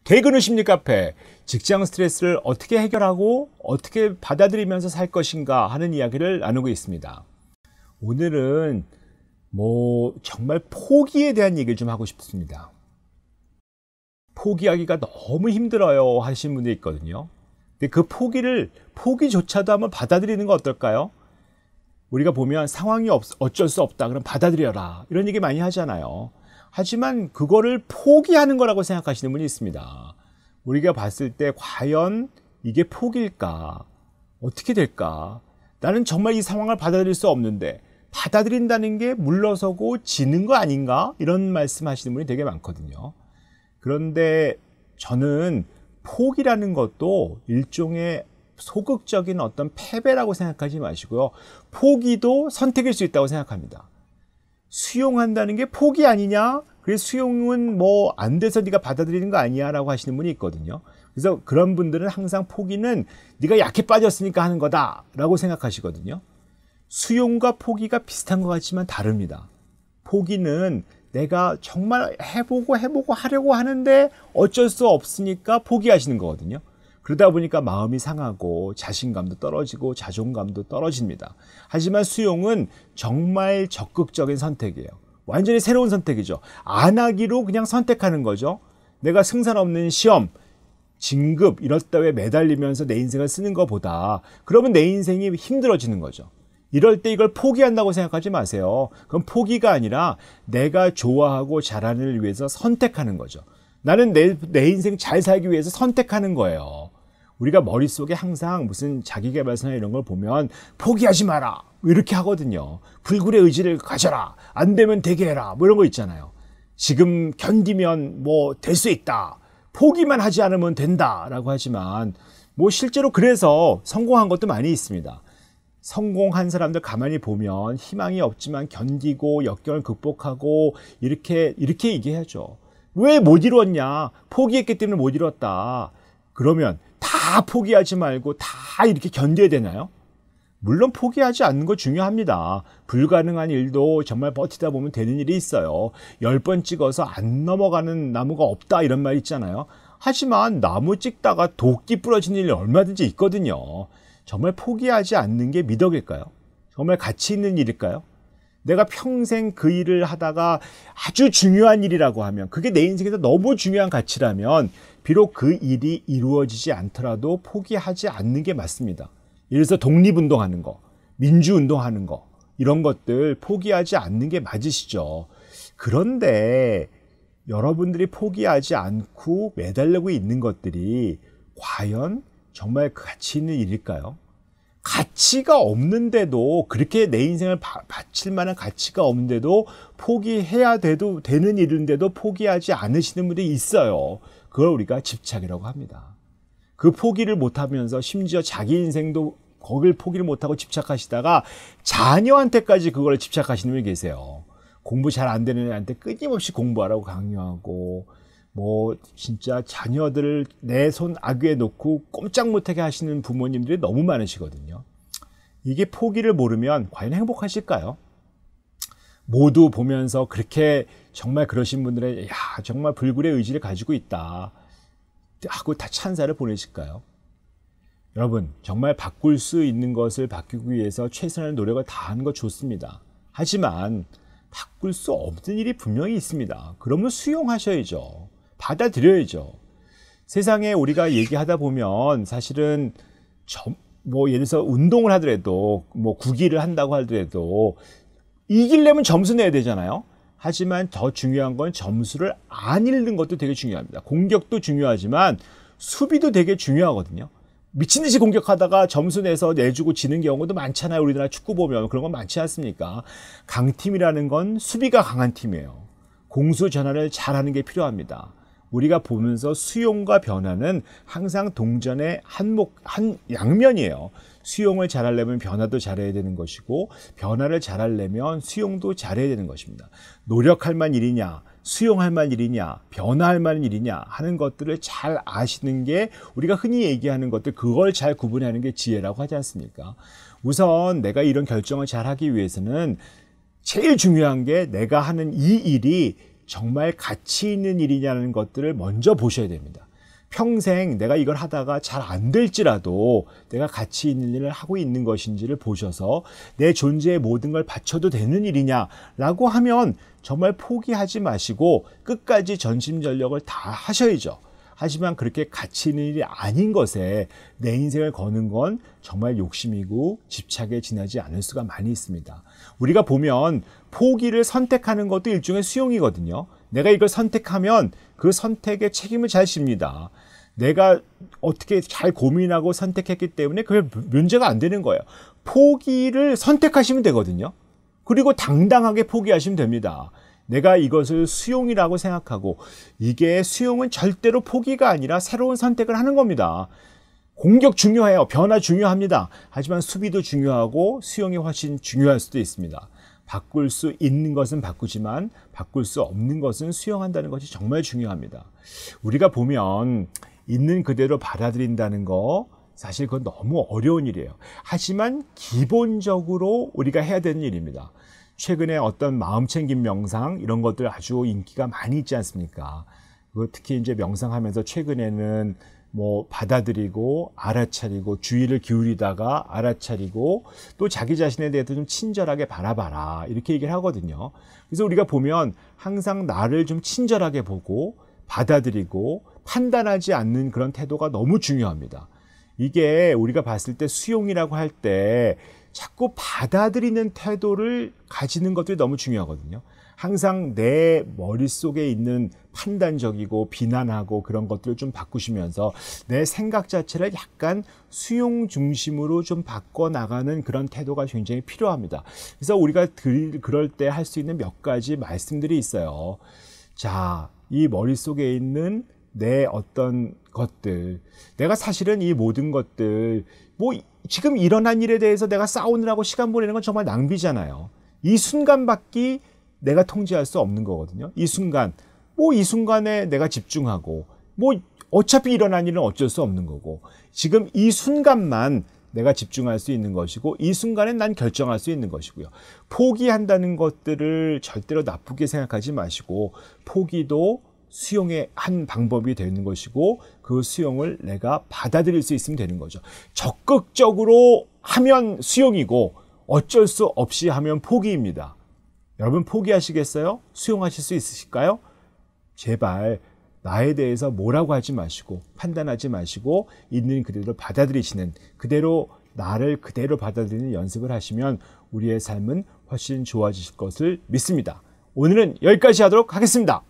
퇴근 후 심리 카페, 직장 스트레스를 어떻게 해결하고 어떻게 받아들이면서 살 것인가 하는 이야기를 나누고 있습니다. 오늘은 정말 포기에 대한 얘기를 좀 하고 싶습니다. 포기하기가 너무 힘들어요 하시는 분들이 있거든요. 근데 그 포기조차도 한번 받아들이는 거 어떨까요? 우리가 보면 상황이 어쩔 수 없다 그럼 받아들여라 이런 얘기 많이 하잖아요. 하지만 그거를 포기하는 거라고 생각하시는 분이 있습니다. 우리가 봤을 때 과연 이게 포기일까? 어떻게 될까? 나는 정말 이 상황을 받아들일 수 없는데 받아들인다는 게 물러서고 지는 거 아닌가? 이런 말씀 하시는 분이 되게 많거든요. 그런데 저는 포기라는 것도 일종의 소극적인 어떤 패배라고 생각하지 마시고요. 포기도 선택일 수 있다고 생각합니다. 수용한다는 게 포기 아니냐? 그래서 수용은 안 돼서 네가 받아들이는 거 아니야? 라고 하시는 분이 있거든요. 그래서 그런 분들은 항상 포기는 네가 약해 빠졌으니까 하는 거다 라고 생각하시거든요. 수용과 포기가 비슷한 것 같지만 다릅니다. 포기는 내가 정말 해보고 하려고 하는데 어쩔 수 없으니까 포기하시는 거거든요. 그러다 보니까 마음이 상하고 자신감도 떨어지고 자존감도 떨어집니다. 하지만 수용은 정말 적극적인 선택이에요. 완전히 새로운 선택이죠. 안 하기로 그냥 선택하는 거죠. 내가 승산 없는 시험, 진급 이럴 때에 매달리면서 내 인생을 쓰는 것보다 그러면 내 인생이 힘들어지는 거죠. 이럴 때 이걸 포기한다고 생각하지 마세요. 그건 포기가 아니라 내가 좋아하고 잘하는 일을 위해서 선택하는 거죠. 나는 내 인생 잘 살기 위해서 선택하는 거예요. 우리가 머릿속에 항상 무슨 자기계발서나 이런 걸 보면 포기하지 마라 이렇게 하거든요. 불굴의 의지를 가져라. 안 되면 되게 해라. 이런 거 있잖아요. 지금 견디면 될 수 있다. 포기만 하지 않으면 된다 라고 하지만 실제로 그래서 성공한 것도 많이 있습니다. 성공한 사람들 가만히 보면 희망이 없지만 견디고 역경을 극복하고 이렇게 얘기하죠. 왜 못 이뤘냐? 포기했기 때문에 못 이뤘다. 그러면 다 포기하지 말고 다 이렇게 견뎌야 되나요? 물론 포기하지 않는 거 중요합니다. 불가능한 일도 정말 버티다 보면 되는 일이 있어요. 10번 찍어서 안 넘어가는 나무가 없다 이런 말 있잖아요. 하지만 나무 찍다가 도끼 부러지는 일이 얼마든지 있거든요. 정말 포기하지 않는 게 미덕일까요? 정말 가치 있는 일일까요? 내가 평생 그 일을 하다가 아주 중요한 일이라고 하면 그게 내 인생에서 너무 중요한 가치라면 비록 그 일이 이루어지지 않더라도 포기하지 않는 게 맞습니다. 예를 들어서 독립운동하는 거, 민주운동하는 거 이런 것들 포기하지 않는 게 맞으시죠. 그런데 여러분들이 포기하지 않고 매달리고 있는 것들이 과연 정말 가치 있는 일일까요? 가치가 없는데도 그렇게 내 인생을 바칠 만한 가치가 없는데도 포기해야 되는 일인데도 포기하지 않으시는 분들이 있어요. 그걸 우리가 집착이라고 합니다. 그 포기를 못하면서 심지어 자기 인생도 거길 포기를 못하고 집착하시다가 자녀한테까지 그걸 집착하시는 분이 계세요. 공부 잘 안 되는 애한테 끊임없이 공부하라고 강요하고 진짜 자녀들을 내 손 아귀에 놓고 꼼짝 못하게 하시는 부모님들이 너무 많으시거든요. 이게 포기를 모르면 과연 행복하실까요? 모두 보면서 그렇게 정말 그러신 분들의 정말 불굴의 의지를 가지고 있다 하고 다 찬사를 보내실까요? 여러분 정말 바꿀 수 있는 것을 바꾸기 위해서 최선의 노력을 다하는 거 좋습니다. 하지만 바꿀 수 없는 일이 분명히 있습니다. 그러면 수용하셔야죠. 받아들여야죠. 세상에 우리가 얘기하다 보면 사실은 예를 들어서 운동을 하더라도 구기를 한다고 하더라도 이기려면 점수 내야 되잖아요. 하지만 더 중요한 건 점수를 안 잃는 것도 되게 중요합니다. 공격도 중요하지만 수비도 되게 중요하거든요. 미친 듯이 공격하다가 점수 내주고 지는 경우도 많잖아요. 우리나라 축구 보면 그런 건 많지 않습니까? 강팀이라는 건 수비가 강한 팀이에요. 공수 전환을 잘하는 게 필요합니다. 우리가 보면서 수용과 변화는 항상 동전의 한 양면이에요. 수용을 잘하려면 변화도 잘해야 되는 것이고 변화를 잘하려면 수용도 잘해야 되는 것입니다. 노력할 만 일이냐, 수용할 만 일이냐, 변화할 만 일이냐 하는 것들을 잘 아시는 게 우리가 흔히 얘기하는 것들 그걸 잘 구분하는 게 지혜라고 하지 않습니까? 우선 내가 이런 결정을 잘 하기 위해서는 제일 중요한 게 내가 하는 이 일이 정말 가치 있는 일이냐는 것들을 먼저 보셔야 됩니다. 평생 내가 이걸 하다가 잘 안 될지라도 내가 가치 있는 일을 하고 있는 것인지를 보셔서 내 존재의 모든 걸 바쳐도 되는 일이냐라고 하면 정말 포기하지 마시고 끝까지 전심전력을 다 하셔야죠. 하지만 그렇게 가치 있는 일이 아닌 것에 내 인생을 거는 건 정말 욕심이고 집착에 지나지 않을 수가 많이 있습니다. 우리가 보면 포기를 선택하는 것도 일종의 수용이거든요. 내가 이걸 선택하면 그 선택의 책임을 잘 집니다. 내가 어떻게 잘 고민하고 선택했기 때문에 그게 문제가 안 되는 거예요. 포기를 선택하시면 되거든요. 그리고 당당하게 포기하시면 됩니다. 내가 이것을 수용이라고 생각하고, 이게 수용은 절대로 포기가 아니라 새로운 선택을 하는 겁니다. 공격 중요해요. 변화 중요합니다. 하지만 수비도 중요하고 수용이 훨씬 중요할 수도 있습니다. 바꿀 수 있는 것은 바꾸지만 바꿀 수 없는 것은 수용한다는 것이 정말 중요합니다. 우리가 보면 있는 그대로 받아들인다는 거 사실 그건 너무 어려운 일이에요. 하지만 기본적으로 우리가 해야 되는 일입니다. 최근에 어떤 마음챙김 명상 이런 것들 아주 인기가 많이 있지 않습니까? 특히 이제 명상하면서 최근에는 뭐 받아들이고 알아차리고 주의를 기울이다가 알아차리고 또 자기 자신에 대해서 좀 친절하게 바라봐라 이렇게 얘기를 하거든요. 그래서 우리가 보면 항상 나를 좀 친절하게 보고 받아들이고 판단하지 않는 그런 태도가 너무 중요합니다. 이게 우리가 봤을 때 수용이라고 할 때 자꾸 받아들이는 태도를 가지는 것들이 너무 중요하거든요. 항상 내 머릿속에 있는 판단적이고 비난하고 그런 것들을 좀 바꾸시면서 내 생각 자체를 약간 수용 중심으로 좀 바꿔나가는 그런 태도가 굉장히 필요합니다. 그래서 우리가 그럴 때 할 수 있는 몇 가지 말씀들이 있어요. 자, 이 머릿속에 있는 내 어떤 것들, 내가 사실은 이 모든 것들, 뭐 지금 일어난 일에 대해서 내가 싸우느라고 시간 보내는 건 정말 낭비잖아요. 이 순간밖에 내가 통제할 수 없는 거거든요. 이 순간, 뭐 이 순간에 내가 집중하고, 뭐 어차피 일어난 일은 어쩔 수 없는 거고, 지금 이 순간만 내가 집중할 수 있는 것이고, 이 순간에 난 결정할 수 있는 것이고요. 포기한다는 것들을 절대로 나쁘게 생각하지 마시고, 포기도 수용의 한 방법이 되는 것이고, 그 수용을 내가 받아들일 수 있으면 되는 거죠. 적극적으로 하면 수용이고 어쩔 수 없이 하면 포기입니다. 여러분 포기하시겠어요? 수용하실 수 있으실까요? 제발 나에 대해서 뭐라고 하지 마시고 판단하지 마시고 있는 그대로 받아들이시는, 그대로 나를 그대로 받아들이는 연습을 하시면 우리의 삶은 훨씬 좋아지실 것을 믿습니다. 오늘은 여기까지 하도록 하겠습니다.